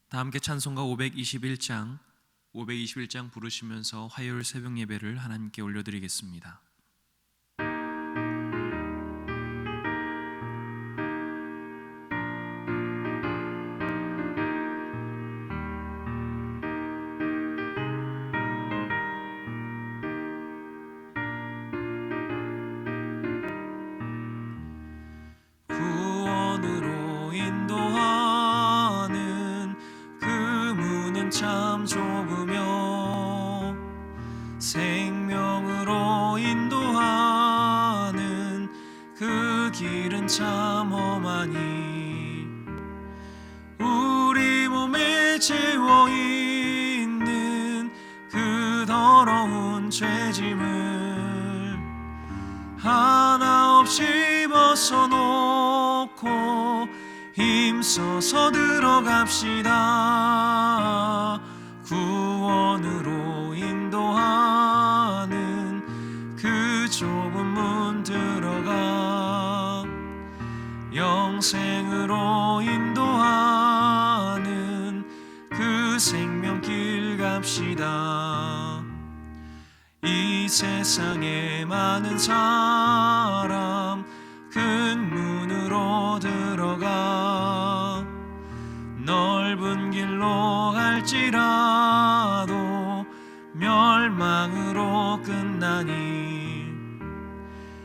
다 함께 찬송가 521장 부르시면서 화요일 새벽 예배를 하나님께 올려드리겠습니다. 구원으로 인도하는 그 문은 참 좁으며 생명으로 인도하는 그 길은 참 험하니 우리 몸에 채워 있는 그 더러운 죄짐을 하나 없이 벗어놓고 힘써서 들어갑시다. 구원으로 인도하는 그 좁은 문 들어가 영생으로 인도하는 그 생명길 갑시다. 이 세상에 많은 사람 큰 문으로 들어가 넓은 길로 갈지라도 멸망으로 끝나니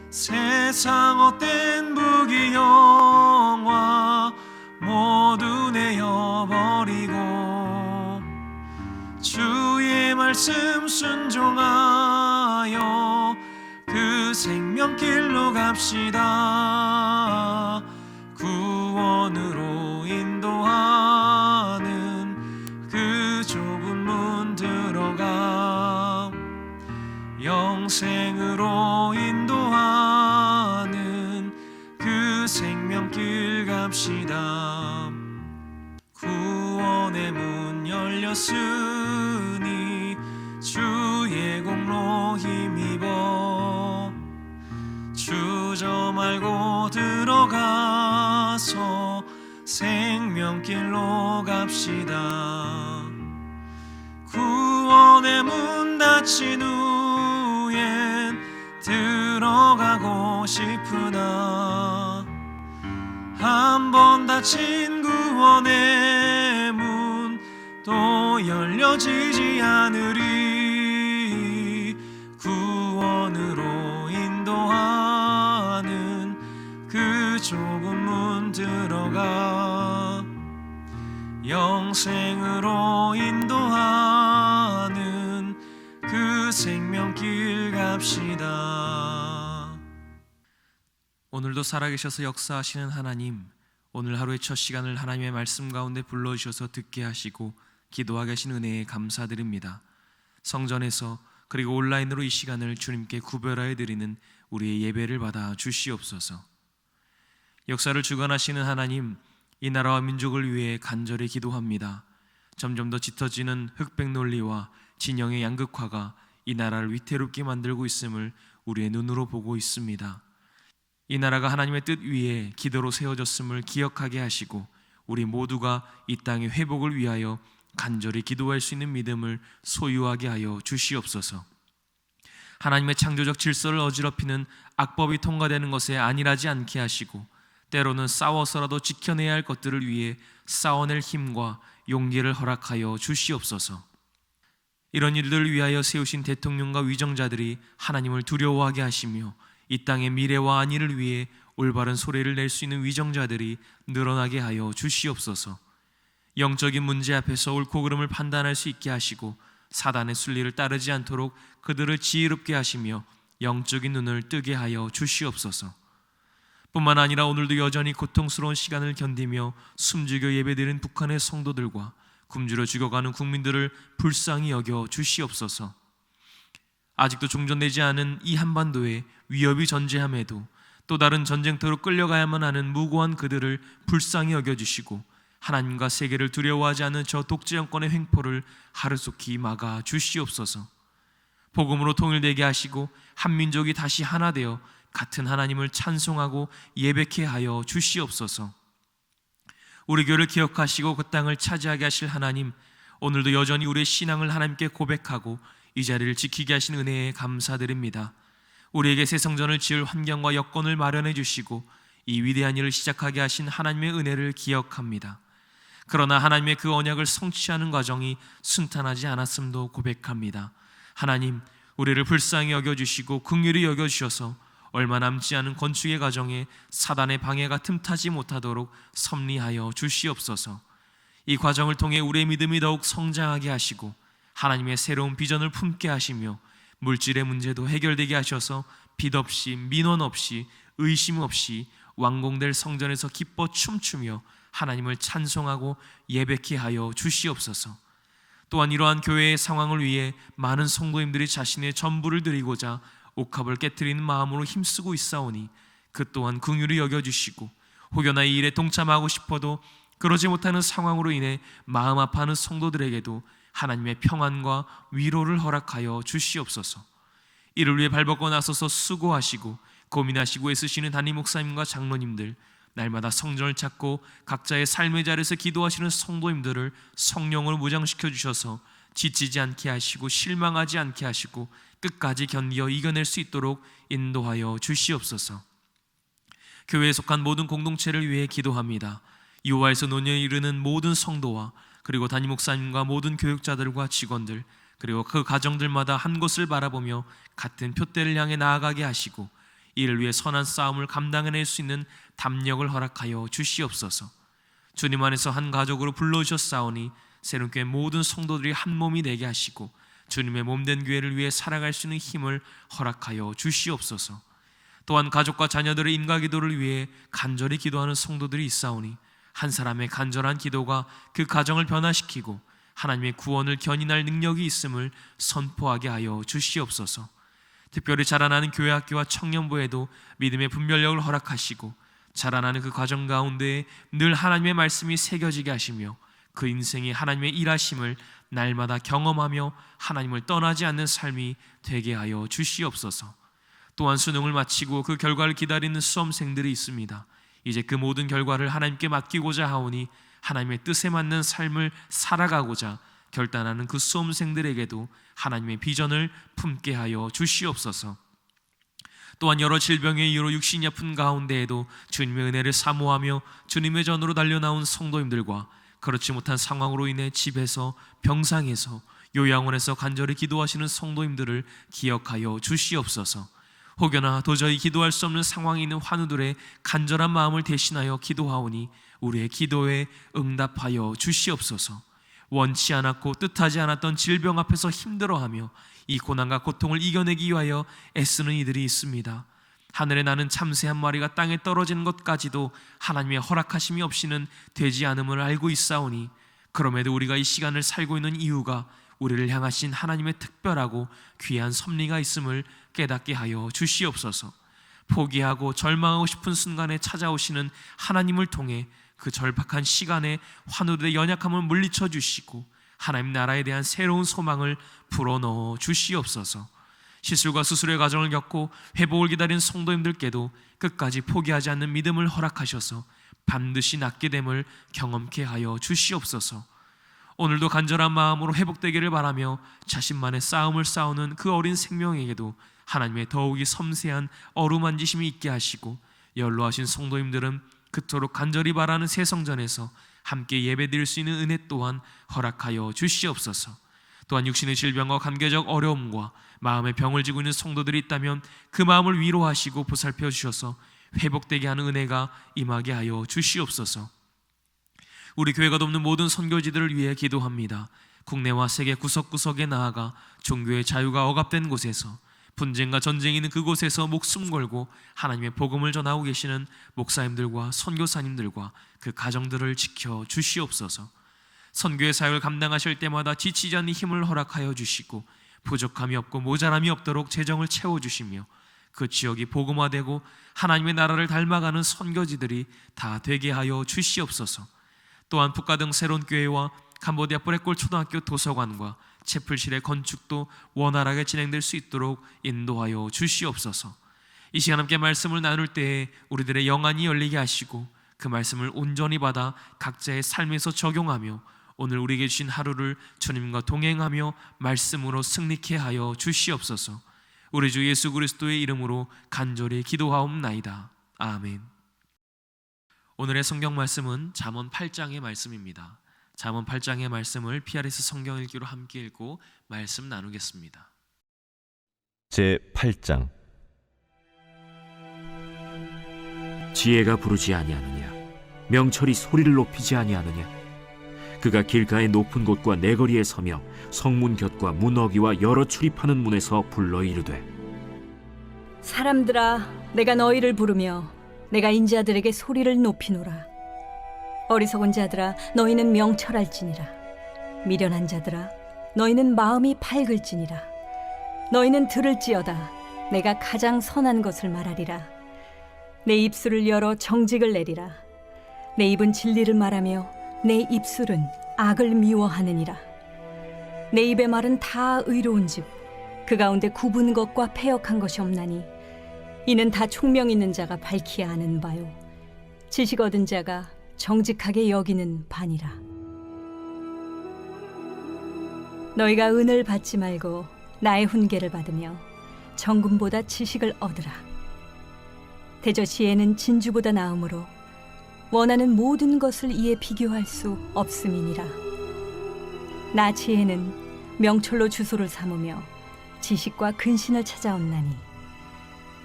세상 헛된 부귀영화 모두 내어버리고 주의 말씀 순종하여 그 생명길로 갑시다. 구원으로 인도하는 그 좁은 문 들어가 영생으로 인도하는 그 생명길 갑시다. 구원의 문 열렸으니 주의 공로 힘입어 주저 말고 들어가서 생명길로 갑시다. 구원의 문 닫힌 후엔 들어가고 싶으나 한 번 닫힌 구원의 문 또 열려지지 않으리. 구원으로 인도하는 그 좁은 문 들어가 영생으로 인도하는 그 생명길 갑시다. 오늘도 살아계셔서 역사하시는 하나님, 오늘 하루의 첫 시간을 하나님의 말씀 가운데 불러주셔서 듣게 하시고 기도하게 하신 은혜에 감사드립니다. 성전에서 그리고 온라인으로 이 시간을 주님께 구별하여 드리는 우리의 예배를 받아 주시옵소서. 역사를 주관하시는 하나님, 이 나라와 민족을 위해 간절히 기도합니다. 점점 더 짙어지는 흑백 논리와 진영의 양극화가 이 나라를 위태롭게 만들고 있음을 우리의 눈으로 보고 있습니다. 이 나라가 하나님의 뜻 위에 기도로 세워졌음을 기억하게 하시고 우리 모두가 이 땅의 회복을 위하여 간절히 기도할 수 있는 믿음을 소유하게 하여 주시옵소서. 하나님의 창조적 질서를 어지럽히는 악법이 통과되는 것에 안일하지 않게 하시고 때로는 싸워서라도 지켜내야 할 것들을 위해 싸워낼 힘과 용기를 허락하여 주시옵소서. 이런 일들을 위하여 세우신 대통령과 위정자들이 하나님을 두려워하게 하시며 이 땅의 미래와 안위를 위해 올바른 소리를 낼 수 있는 위정자들이 늘어나게 하여 주시옵소서. 영적인 문제 앞에서 옳고 그름을 판단할 수 있게 하시고 사단의 순리를 따르지 않도록 그들을 지혜롭게 하시며 영적인 눈을 뜨게 하여 주시옵소서. 뿐만 아니라 오늘도 여전히 고통스러운 시간을 견디며 숨죽여 예배드리는 북한의 성도들과 굶주려 죽어가는 국민들을 불쌍히 여겨 주시옵소서. 아직도 종전되지 않은 이 한반도에 위협이 존재함에도 또 다른 전쟁터로 끌려가야만 하는 무고한 그들을 불쌍히 여겨주시고 하나님과 세계를 두려워하지 않는 저 독재 정권의 횡포를 하루속히 막아 주시옵소서. 복음으로 통일되게 하시고 한민족이 다시 하나 되어 같은 하나님을 찬송하고 예배케 하여 주시옵소서. 우리 교회를 기억하시고 그 땅을 차지하게 하실 하나님, 오늘도 여전히 우리의 신앙을 하나님께 고백하고 이 자리를 지키게 하신 은혜에 감사드립니다. 우리에게 새 성전을 지을 환경과 여건을 마련해 주시고 이 위대한 일을 시작하게 하신 하나님의 은혜를 기억합니다. 그러나 하나님의 그 언약을 성취하는 과정이 순탄하지 않았음도 고백합니다. 하나님, 우리를 불쌍히 여겨주시고 긍휼히 여겨주셔서 얼마 남지 않은 건축의 과정에 사단의 방해가 틈타지 못하도록 섭리하여 주시옵소서. 이 과정을 통해 우리의 믿음이 더욱 성장하게 하시고 하나님의 새로운 비전을 품게 하시며 물질의 문제도 해결되게 하셔서 빚 없이, 민원 없이, 의심 없이 완공될 성전에서 기뻐 춤추며 하나님을 찬송하고 예배케 하여 주시옵소서. 또한 이러한 교회의 상황을 위해 많은 성도님들이 자신의 전부를 드리고자 옥합을 깨트리는 마음으로 힘쓰고 있사오니 그 또한 긍휼히 여겨주시고 혹여나 이 일에 동참하고 싶어도 그러지 못하는 상황으로 인해 마음 아파하는 성도들에게도 하나님의 평안과 위로를 허락하여 주시옵소서. 이를 위해 발벗고 나서서 수고하시고 고민하시고 애쓰시는 담임 목사님과 장로님들, 날마다 성전을 찾고 각자의 삶의 자리에서 기도하시는 성도님들을 성령으로 무장시켜 주셔서 지치지 않게 하시고 실망하지 않게 하시고 끝까지 견디어 이겨낼 수 있도록 인도하여 주시옵소서. 교회에 속한 모든 공동체를 위해 기도합니다. 유아에서 노년에 이르는 모든 성도와 그리고 담임 목사님과 모든 교육자들과 직원들, 그리고 그 가정들마다 한 곳을 바라보며 같은 표대를 향해 나아가게 하시고 이를 위해 선한 싸움을 감당해낼 수 있는 담력을 허락하여 주시옵소서. 주님 안에서 한 가족으로 불러주셨사오니 새롭게 모든 성도들이 한 몸이 되게 하시고 주님의 몸된 교회를 위해 살아갈 수 있는 힘을 허락하여 주시옵소서. 또한 가족과 자녀들의 인과기도를 위해 간절히 기도하는 성도들이 있사오니 한 사람의 간절한 기도가 그 가정을 변화시키고 하나님의 구원을 견인할 능력이 있음을 선포하게 하여 주시옵소서. 특별히 자라나는 교회 학교와 청년부에도 믿음의 분별력을 허락하시고 자라나는 그 과정 가운데에 늘 하나님의 말씀이 새겨지게 하시며 그 인생이 하나님의 일하심을 날마다 경험하며 하나님을 떠나지 않는 삶이 되게 하여 주시옵소서. 또한 수능을 마치고 그 결과를 기다리는 수험생들이 있습니다. 이제 그 모든 결과를 하나님께 맡기고자 하오니 하나님의 뜻에 맞는 삶을 살아가고자 결단하는 그 수험생들에게도 하나님의 비전을 품게 하여 주시옵소서. 또한 여러 질병의 이유로 육신이 아픈 가운데에도 주님의 은혜를 사모하며 주님의 전으로 달려나온 성도님들과 그렇지 못한 상황으로 인해 집에서, 병상에서, 요양원에서 간절히 기도하시는 성도님들을 기억하여 주시옵소서. 혹여나 도저히 기도할 수 없는 상황에 있는 환우들의 간절한 마음을 대신하여 기도하오니 우리의 기도에 응답하여 주시옵소서. 원치 않았고 뜻하지 않았던 질병 앞에서 힘들어하며 이 고난과 고통을 이겨내기 위하여 애쓰는 이들이 있습니다. 하늘에 나는 참새 한 마리가 땅에 떨어지는 것까지도 하나님의 허락하심이 없이는 되지 않음을 알고 있사오니 그럼에도 우리가 이 시간을 살고 있는 이유가 우리를 향하신 하나님의 특별하고 귀한 섭리가 있음을 깨닫게 하여 주시옵소서. 포기하고 절망하고 싶은 순간에 찾아오시는 하나님을 통해 그 절박한 시간에 환우들의 연약함을 물리쳐 주시고 하나님 나라에 대한 새로운 소망을 불어넣어 주시옵소서. 시술과 수술의 과정을 겪고 회복을 기다린 성도님들께도 끝까지 포기하지 않는 믿음을 허락하셔서 반드시 낫게 됨을 경험케 하여 주시옵소서. 오늘도 간절한 마음으로 회복되기를 바라며 자신만의 싸움을 싸우는 그 어린 생명에게도 하나님의 더욱이 섬세한 어루만지심이 있게 하시고 연로하신 성도님들은 그토록 간절히 바라는 새 성전에서 함께 예배드릴 수 있는 은혜 또한 허락하여 주시옵소서. 또한 육신의 질병과 관계적 어려움과 마음의 병을 지고 있는 성도들이 있다면 그 마음을 위로하시고 보살펴 주셔서 회복되게 하는 은혜가 임하게 하여 주시옵소서. 우리 교회가 돕는 모든 선교지들을 위해 기도합니다. 국내와 세계 구석구석에 나아가 종교의 자유가 억압된 곳에서, 분쟁과 전쟁이 있는 그곳에서 목숨 걸고 하나님의 복음을 전하고 계시는 목사님들과 선교사님들과 그 가정들을 지켜 주시옵소서. 선교의 사역을 감당하실 때마다 지치지 않는 힘을 허락하여 주시고 부족함이 없고 모자람이 없도록 재정을 채워주시며 그 지역이 복음화되고 하나님의 나라를 닮아가는 선교지들이 다 되게 하여 주시옵소서. 또한 북가 등 새로운 교회와 캄보디아 뿌레골 초등학교 도서관과 채플실의 건축도 원활하게 진행될 수 있도록 인도하여 주시옵소서. 이 시간 함께 말씀을 나눌 때에 우리들의 영안이 열리게 하시고 그 말씀을 온전히 받아 각자의 삶에서 적용하며 오늘 우리에게 주신 하루를 주님과 동행하며 말씀으로 승리케 하여 주시옵소서. 우리 주 예수 그리스도의 이름으로 간절히 기도하옵나이다. 아멘. 오늘의 성경 말씀은 잠언 8장의 말씀입니다. 잠언 8장의 말씀을 PRS 성경 읽기로 함께 읽고 말씀 나누겠습니다. 제 8장. 지혜가 부르지 아니하느냐? 명철이 소리를 높이지 아니하느냐? 그가 길가의 높은 곳과 내거리에 서며 성문 곁과 문어기와 여러 출입하는 문에서 불러 이르되, 사람들아, 내가 너희를 부르며 내가 인자들에게 소리를 높이노라. 어리석은 자들아, 너희는 명철할지니라. 미련한 자들아, 너희는 마음이 밝을지니라. 너희는 들을지어다. 내가 가장 선한 것을 말하리라. 내 입술을 열어 정직을 내리라. 내 입은 진리를 말하며 내 입술은 악을 미워하느니라. 내 입의 말은 다 의로운즉 그 가운데 굽은 것과 패역한 것이 없나니 이는 다 총명 있는 자가 밝히야 하는 바요 지식 얻은 자가 정직하게 여기는 바니라. 너희가 은을 받지 말고 나의 훈계를 받으며 정금보다 지식을 얻으라. 대저 지혜는 진주보다 나음으로 원하는 모든 것을 이에 비교할 수 없음이니라. 나 지혜는 명철로 주소를 삼으며 지식과 근신을 찾아온나니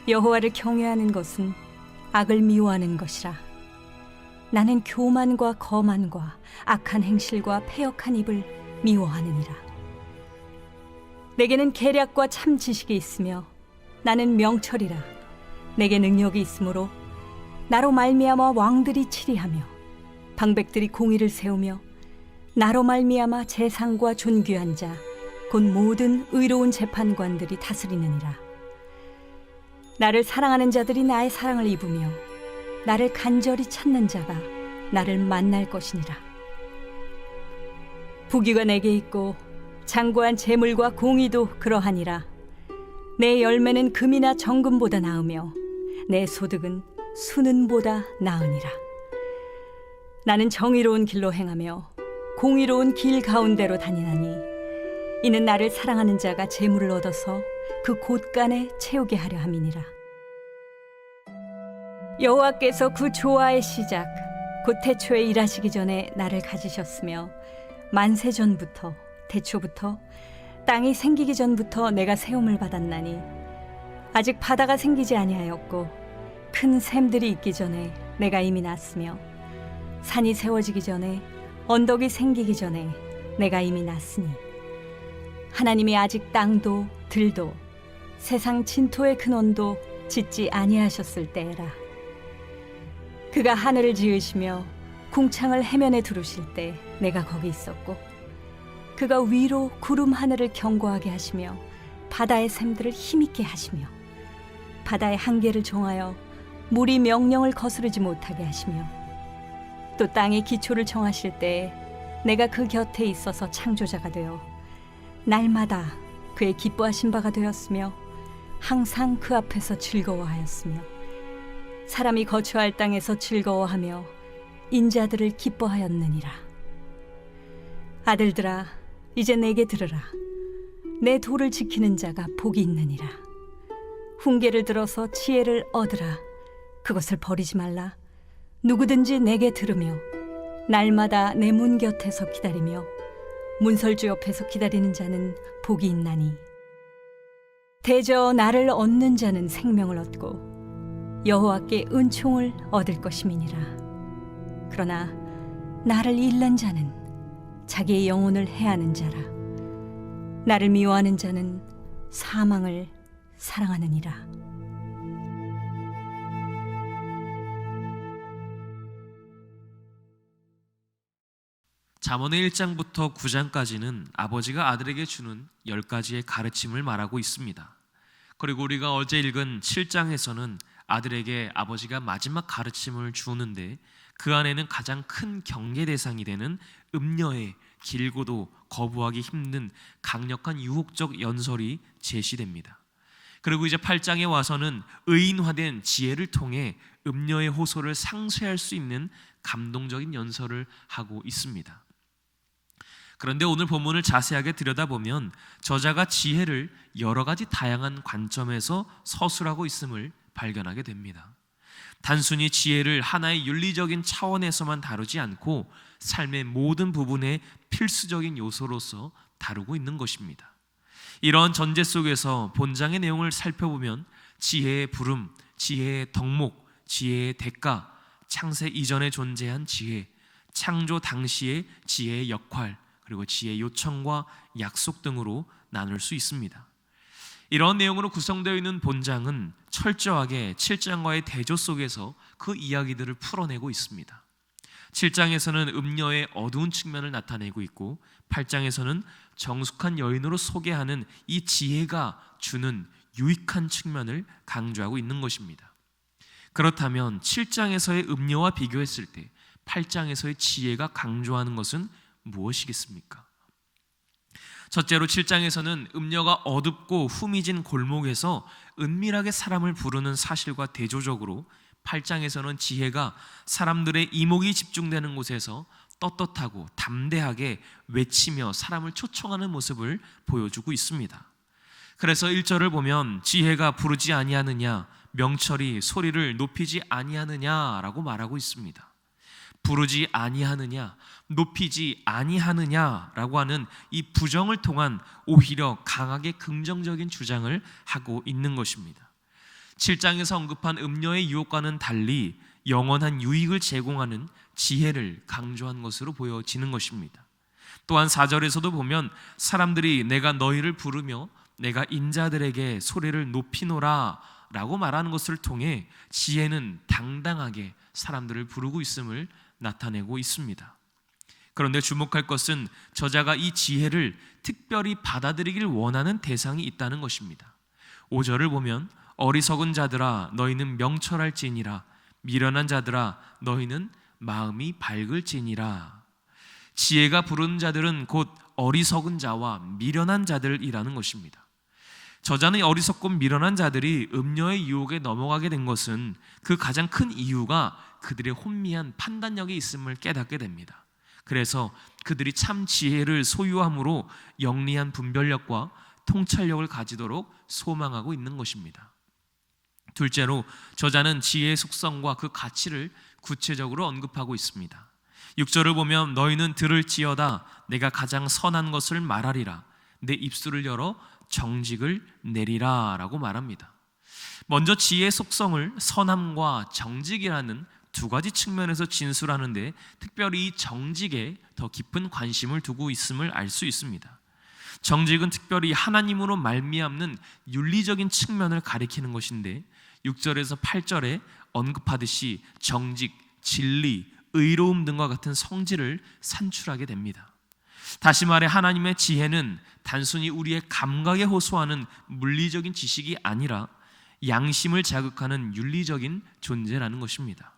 여호와를 경외하는 것은 악을 미워하는 것이라. 나는 교만과 거만과 악한 행실과 패역한 입을 미워하느니라. 내게는 계략과 참 지식이 있으며 나는 명철이라. 내게 능력이 있으므로 나로 말미암아 왕들이 치리하며 방백들이 공의를 세우며 나로 말미암아 재상과 존귀한 자 곧 모든 의로운 재판관들이 다스리느니라. 나를 사랑하는 자들이 나의 사랑을 입으며 나를 간절히 찾는 자가 나를 만날 것이니라. 부귀가 내게 있고 장구한 재물과 공의도 그러하니라. 내 열매는 금이나 정금보다 나으며 내 소득은 수는보다 나으니라. 나는 정의로운 길로 행하며 공의로운 길 가운데로 다니나니 이는 나를 사랑하는 자가 재물을 얻어서 그 곳간에 채우게 하려 함이니라. 여호와께서 그 조화의 시작 곧 태초에 일하시기 전에 나를 가지셨으며 만세 전부터 태초부터 땅이 생기기 전부터 내가 세움을 받았나니 아직 바다가 생기지 아니하였고 큰 샘들이 있기 전에 내가 이미 났으며 산이 세워지기 전에 언덕이 생기기 전에 내가 이미 났으니 하나님이 아직 땅도 들도 세상 진토의 근원도 짓지 아니하셨을 때라. 그가 하늘을 지으시며 궁창을 해면에 두르실 때 내가 거기 있었고 그가 위로 구름 하늘을 견고하게 하시며 바다의 샘들을 힘있게 하시며 바다의 한계를 정하여 물이 명령을 거스르지 못하게 하시며 또 땅의 기초를 정하실 때에 내가 그 곁에 있어서 창조자가 되어 날마다 그의 기뻐하신 바가 되었으며 항상 그 앞에서 즐거워하였으며 사람이 거처할 땅에서 즐거워하며 인자들을 기뻐하였느니라. 아들들아, 이제 내게 들으라. 내 도를 지키는 자가 복이 있느니라. 훈계를 들어서 지혜를 얻으라. 그것을 버리지 말라. 누구든지 내게 들으며 날마다 내 문 곁에서 기다리며 문설주 옆에서 기다리는 자는 복이 있나니 대저 나를 얻는 자는 생명을 얻고 여호와께 은총을 얻을 것임이니라. 그러나 나를 잃는 자는 자기의 영혼을 해하는 자라. 나를 미워하는 자는 사망을 사랑하느니라. 잠언의 1장부터 9장까지는 아버지가 아들에게 주는 10가지의 가르침을 말하고 있습니다. 그리고 우리가 어제 읽은 7장에서는 아들에게 아버지가 마지막 가르침을 주는데 그 안에는 가장 큰 경계 대상이 되는 음녀의 길고도 거부하기 힘든 강력한 유혹적 연설이 제시됩니다. 그리고 이제 8장에 와서는 의인화된 지혜를 통해 음녀의 호소를 상쇄할 수 있는 감동적인 연설을 하고 있습니다. 그런데 오늘 본문을 자세하게 들여다보면 저자가 지혜를 여러 가지 다양한 관점에서 서술하고 있음을 발견하게 됩니다. 단순히 지혜를 하나의 윤리적인 차원에서만 다루지 않고 삶의 모든 부분의 필수적인 요소로서 다루고 있는 것입니다. 이러한 전제 속에서 본장의 내용을 살펴보면 지혜의 부름, 지혜의 덕목, 지혜의 대가, 창세 이전에 존재한 지혜, 창조 당시의 지혜의 역할, 그리고 지혜의 요청과 약속 등으로 나눌 수 있습니다. 이런 내용으로 구성되어 있는 본장은 철저하게 7장과의 대조 속에서 그 이야기들을 풀어내고 있습니다. 7장에서는 음녀의 어두운 측면을 나타내고 있고 8장에서는 정숙한 여인으로 소개하는 이 지혜가 주는 유익한 측면을 강조하고 있는 것입니다. 그렇다면 7장에서의 음녀와 비교했을 때 8장에서의 지혜가 강조하는 것은 무엇이겠습니까? 첫째로 7장에서는 음녀가 어둡고 후미진 골목에서 은밀하게 사람을 부르는 사실과 대조적으로 8장에서는 지혜가 사람들의 이목이 집중되는 곳에서 떳떳하고 담대하게 외치며 사람을 초청하는 모습을 보여주고 있습니다. 그래서 1절을 보면 지혜가 부르지 아니하느냐, 명철이 소리를 높이지 아니하느냐라고 말하고 있습니다. 부르지 아니하느냐, 높이지 아니하느냐라고 하는 이 부정을 통한 오히려 강하게 긍정적인 주장을 하고 있는 것입니다. 7장에서 언급한 음녀의 유혹과는 달리 영원한 유익을 제공하는 지혜를 강조한 것으로 보여지는 것입니다. 또한 4절에서도 보면 사람들이 내가 너희를 부르며 내가 인자들에게 소리를 높이노라 라고 말하는 것을 통해 지혜는 당당하게 사람들을 부르고 있음을 나타내고 있습니다. 그런데 주목할 것은 저자가 이 지혜를 특별히 받아들이길 원하는 대상이 있다는 것입니다. 5절을 보면 어리석은 자들아 너희는 명철할지니라, 미련한 자들아 너희는 마음이 밝을지니라. 지혜가 부르는 자들은 곧 어리석은 자와 미련한 자들이라는 것입니다. 저자는 어리석고 미련한 자들이 음녀의 유혹에 넘어가게 된 것은 그 가장 큰 이유가 그들의 혼미한 판단력이 있음을 깨닫게 됩니다. 그래서 그들이 참 지혜를 소유함으로 영리한 분별력과 통찰력을 가지도록 소망하고 있는 것입니다. 둘째로 저자는 지혜의 속성과 그 가치를 구체적으로 언급하고 있습니다. 6절을 보면 너희는 들을지어다 내가 가장 선한 것을 말하리라, 내 입술을 열어 정직을 내리라 라고 말합니다. 먼저 지혜의 속성을 선함과 정직이라는 두 가지 측면에서 진술하는데 특별히 이 정직에 더 깊은 관심을 두고 있음을 알 수 있습니다. 정직은 특별히 하나님으로 말미암는 윤리적인 측면을 가리키는 것인데 6절에서 8절에 언급하듯이 정직, 진리, 의로움 등과 같은 성질을 산출하게 됩니다. 다시 말해 하나님의 지혜는 단순히 우리의 감각에 호소하는 물리적인 지식이 아니라 양심을 자극하는 윤리적인 존재라는 것입니다.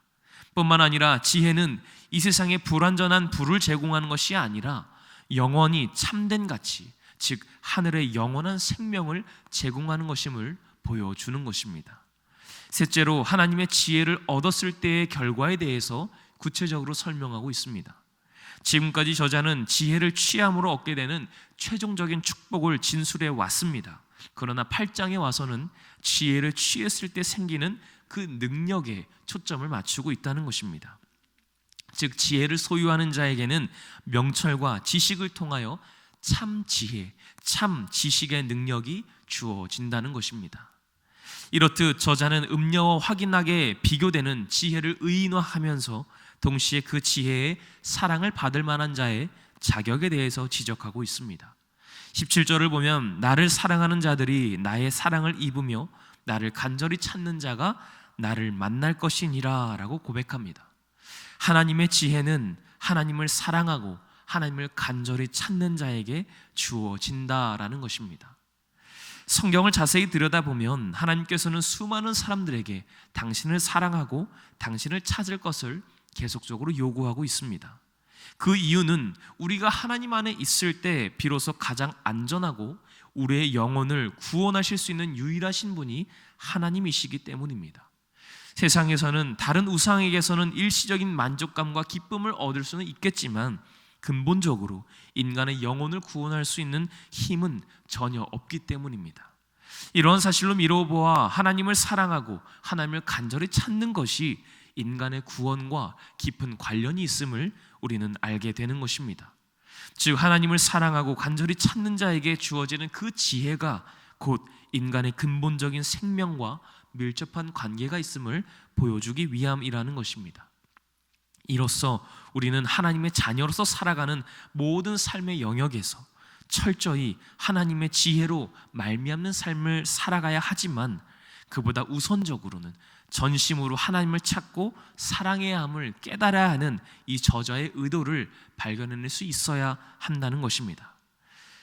뿐만 아니라 지혜는 이 세상에 불완전한 부를 제공하는 것이 아니라 영원히 참된 가치, 즉 하늘의 영원한 생명을 제공하는 것임을 보여주는 것입니다. 셋째로 하나님의 지혜를 얻었을 때의 결과에 대해서 구체적으로 설명하고 있습니다. 지금까지 저자는 지혜를 취함으로 얻게 되는 최종적인 축복을 진술해 왔습니다. 그러나 8장에 와서는 지혜를 취했을 때 생기는 그 능력에 초점을 맞추고 있다는 것입니다. 즉 지혜를 소유하는 자에게는 명철과 지식을 통하여 참 지혜, 참 지식의 능력이 주어진다는 것입니다. 이렇듯 저자는 음녀와 확인하게 비교되는 지혜를 의인화하면서 동시에 그 지혜의 사랑을 받을 만한 자의 자격에 대해서 지적하고 있습니다. 17절을 보면 나를 사랑하는 자들이 나의 사랑을 입으며 나를 간절히 찾는 자가 나를 만날 것이니라 라고 고백합니다. 하나님의 지혜는 하나님을 사랑하고 하나님을 간절히 찾는 자에게 주어진다라는 것입니다. 성경을 자세히 들여다보면 하나님께서는 수많은 사람들에게 당신을 사랑하고 당신을 찾을 것을 계속적으로 요구하고 있습니다. 그 이유는 우리가 하나님 안에 있을 때 비로소 가장 안전하고 우리의 영혼을 구원하실 수 있는 유일하신 분이 하나님이시기 때문입니다. 세상에서는 다른 우상에게서는 일시적인 만족감과 기쁨을 얻을 수는 있겠지만 근본적으로 인간의 영혼을 구원할 수 있는 힘은 전혀 없기 때문입니다. 이런 사실로 미뤄보아 하나님을 사랑하고 하나님을 간절히 찾는 것이 인간의 구원과 깊은 관련이 있음을 우리는 알게 되는 것입니다. 즉 하나님을 사랑하고 간절히 찾는 자에게 주어지는 그 지혜가 곧 인간의 근본적인 생명과 밀접한 관계가 있음을 보여주기 위함이라는 것입니다. 이로써 우리는 하나님의 자녀로서 살아가는 모든 삶의 영역에서 철저히 하나님의 지혜로 말미암는 삶을 살아가야 하지만 그보다 우선적으로는 전심으로 하나님을 찾고 사랑해야 함을 깨달아야 하는 이 저자의 의도를 발견해낼 수 있어야 한다는 것입니다.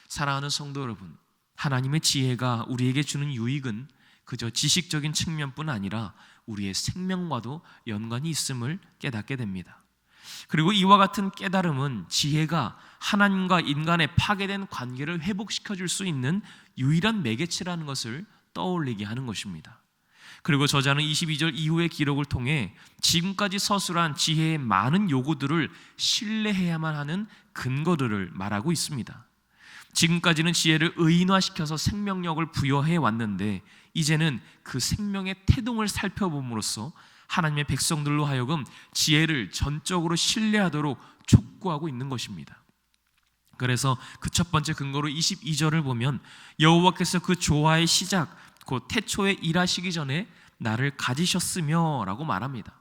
사랑하는 성도 여러분, 하나님의 지혜가 우리에게 주는 유익은 그저 지식적인 측면뿐 아니라 우리의 생명과도 연관이 있음을 깨닫게 됩니다. 그리고 이와 같은 깨달음은 지혜가 하나님과 인간의 파괴된 관계를 회복시켜 줄 수 있는 유일한 매개체라는 것을 떠올리게 하는 것입니다. 그리고 저자는 22절 이후의 기록을 통해 지금까지 서술한 지혜의 많은 요구들을 신뢰해야만 하는 근거들을 말하고 있습니다. 지금까지는 지혜를 의인화시켜서 생명력을 부여해 왔는데 이제는 그 생명의 태동을 살펴봄으로써 하나님의 백성들로 하여금 지혜를 전적으로 신뢰하도록 촉구하고 있는 것입니다. 그래서 그 첫 번째 근거로 22절을 보면 여호와께서 그 조화의 시작 곧 태초에 일하시기 전에 나를 가지셨으며 라고 말합니다.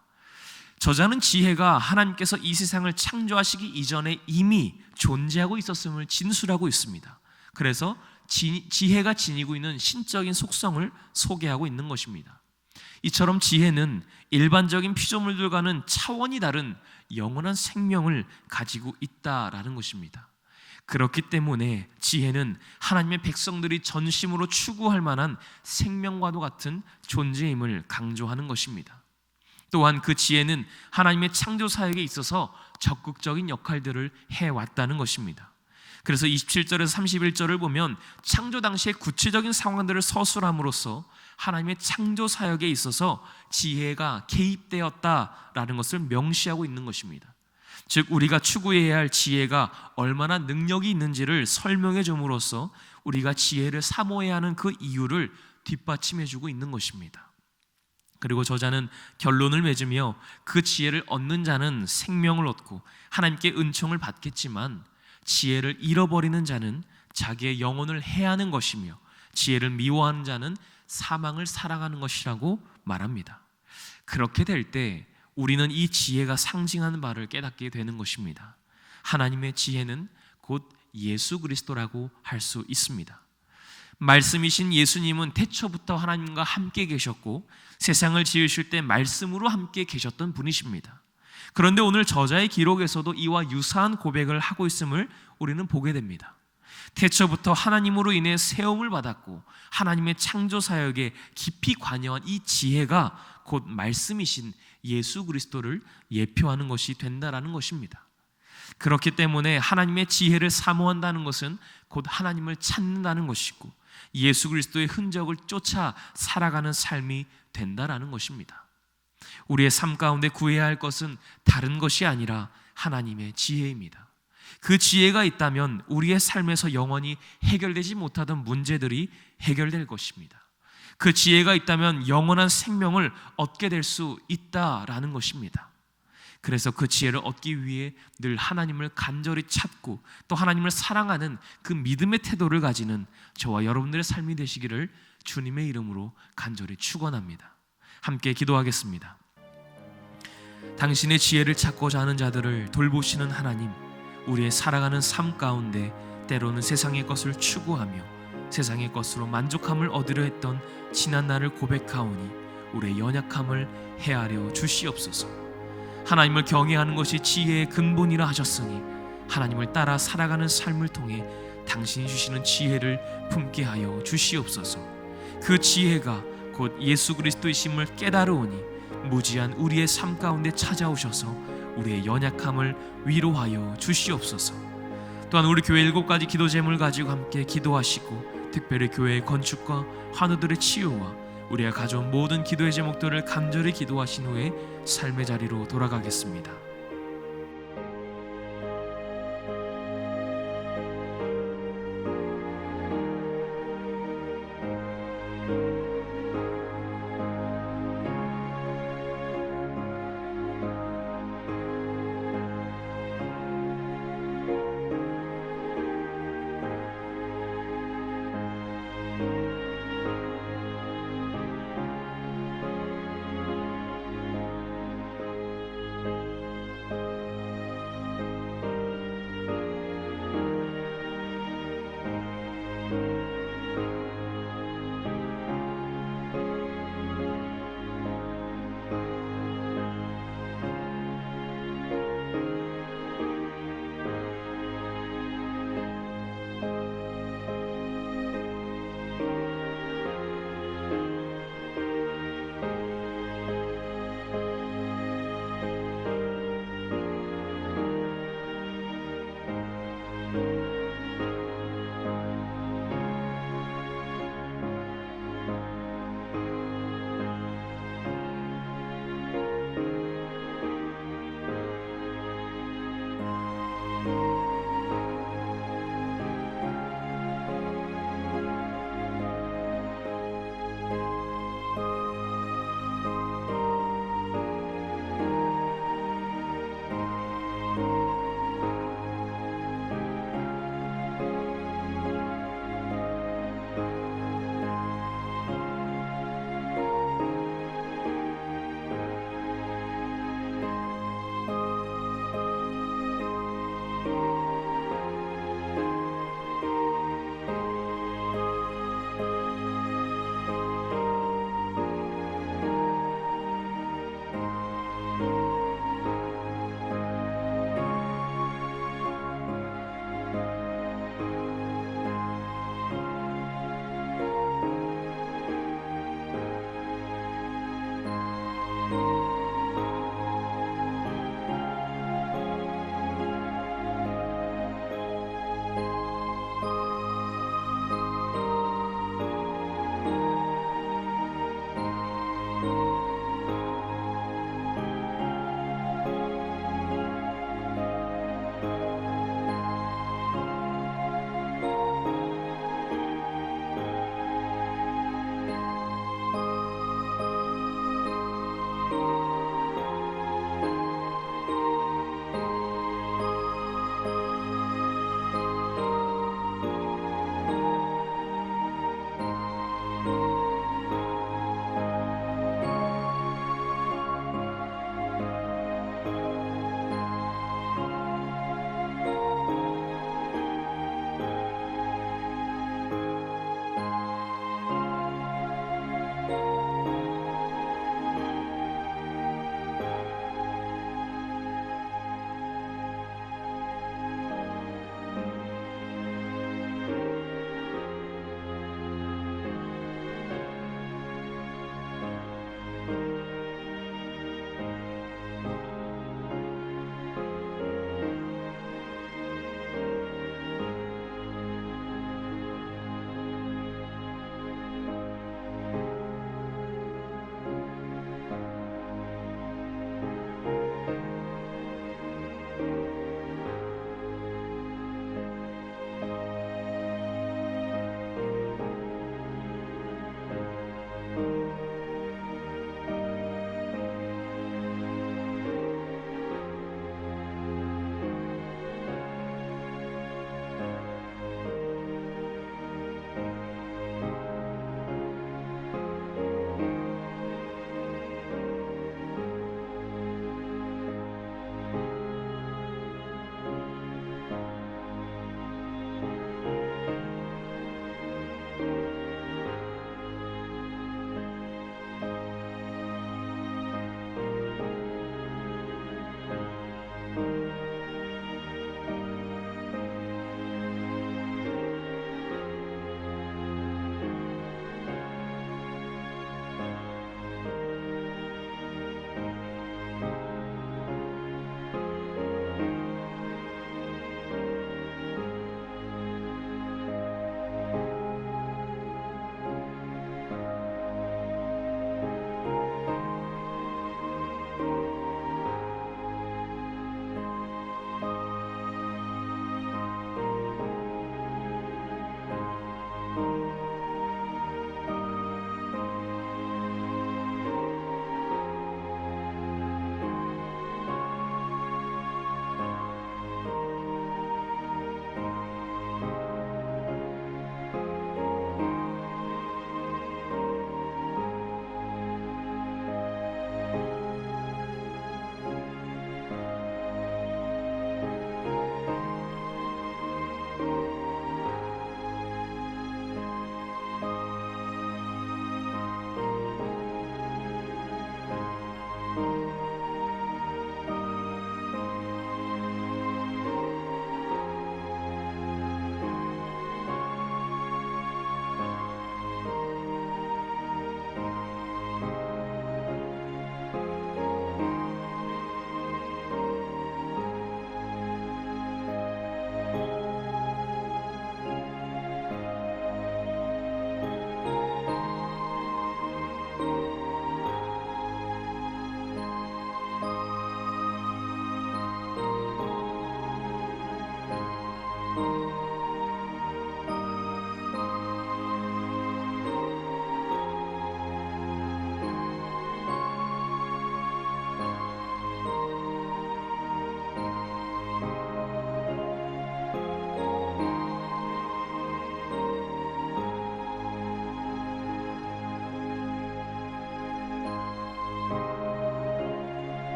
저자는 지혜가 하나님께서 이 세상을 창조하시기 이전에 이미 존재하고 있었음을 진술하고 있습니다. 그래서 지혜가 지니고 있는 신적인 속성을 소개하고 있는 것입니다. 이처럼 지혜는 일반적인 피조물들과는 차원이 다른 영원한 생명을 가지고 있다라는 것입니다. 그렇기 때문에 지혜는 하나님의 백성들이 전심으로 추구할 만한 생명과도 같은 존재임을 강조하는 것입니다. 또한 그 지혜는 하나님의 창조 사역에 있어서 적극적인 역할들을 해왔다는 것입니다. 그래서 27절에서 31절을 보면 창조 당시의 구체적인 상황들을 서술함으로써 하나님의 창조 사역에 있어서 지혜가 개입되었다라는 것을 명시하고 있는 것입니다. 즉 우리가 추구해야 할 지혜가 얼마나 능력이 있는지를 설명해 줌으로써 우리가 지혜를 사모해야 하는 그 이유를 뒷받침해 주고 있는 것입니다. 그리고 저자는 결론을 맺으며 그 지혜를 얻는 자는 생명을 얻고 하나님께 은총을 받겠지만 지혜를 잃어버리는 자는 자기의 영혼을 해하는 것이며 지혜를 미워하는 자는 사망을 살아가는 것이라고 말합니다. 그렇게 될 때 우리는 이 지혜가 상징하는 바를 깨닫게 되는 것입니다. 하나님의 지혜는 곧 예수 그리스도라고 할 수 있습니다. 말씀이신 예수님은 태초부터 하나님과 함께 계셨고 세상을 지으실 때 말씀으로 함께 계셨던 분이십니다. 그런데 오늘 저자의 기록에서도 이와 유사한 고백을 하고 있음을 우리는 보게 됩니다. 태초부터 하나님으로 인해 세움을 받았고 하나님의 창조 사역에 깊이 관여한 이 지혜가 곧 말씀이신 예수 그리스도를 예표하는 것이 된다라는 것입니다. 그렇기 때문에 하나님의 지혜를 사모한다는 것은 곧 하나님을 찾는다는 것이고 예수 그리스도의 흔적을 쫓아 살아가는 삶이 된다라는 것입니다. 우리의 삶 가운데 구해야 할 것은 다른 것이 아니라 하나님의 지혜입니다. 그 지혜가 있다면 우리의 삶에서 영원히 해결되지 못하던 문제들이 해결될 것입니다. 그 지혜가 있다면 영원한 생명을 얻게 될 수 있다라는 것입니다. 그래서 그 지혜를 얻기 위해 늘 하나님을 간절히 찾고 또 하나님을 사랑하는 그 믿음의 태도를 가지는 저와 여러분들의 삶이 되시기를 주님의 이름으로 간절히 축원합니다. 함께 기도하겠습니다. 당신의 지혜를 찾고자 하는 자들을 돌보시는 하나님, 우리의 살아가는 삶 가운데 때로는 세상의 것을 추구하며 세상의 것으로 만족함을 얻으려 했던 지난 날을 고백하오니 우리의 연약함을 헤아려 주시옵소서. 하나님을 경외하는 것이 지혜의 근본이라 하셨으니 하나님을 따라 살아가는 삶을 통해 당신이 주시는 지혜를 품게 하여 주시옵소서. 그 지혜가 곧 예수 그리스도이심을 깨달으오니 무지한 우리의 삶 가운데 찾아오셔서 우리의 연약함을 위로하여 주시옵소서. 또한 우리 교회 7가지 기도 제목을 가지고 함께 기도하시고 특별히 교회의 건축과 환우들의 치유와 우리가 가져온 모든 기도의 제목들을 간절히 기도하신 후에 삶의 자리로 돌아가겠습니다.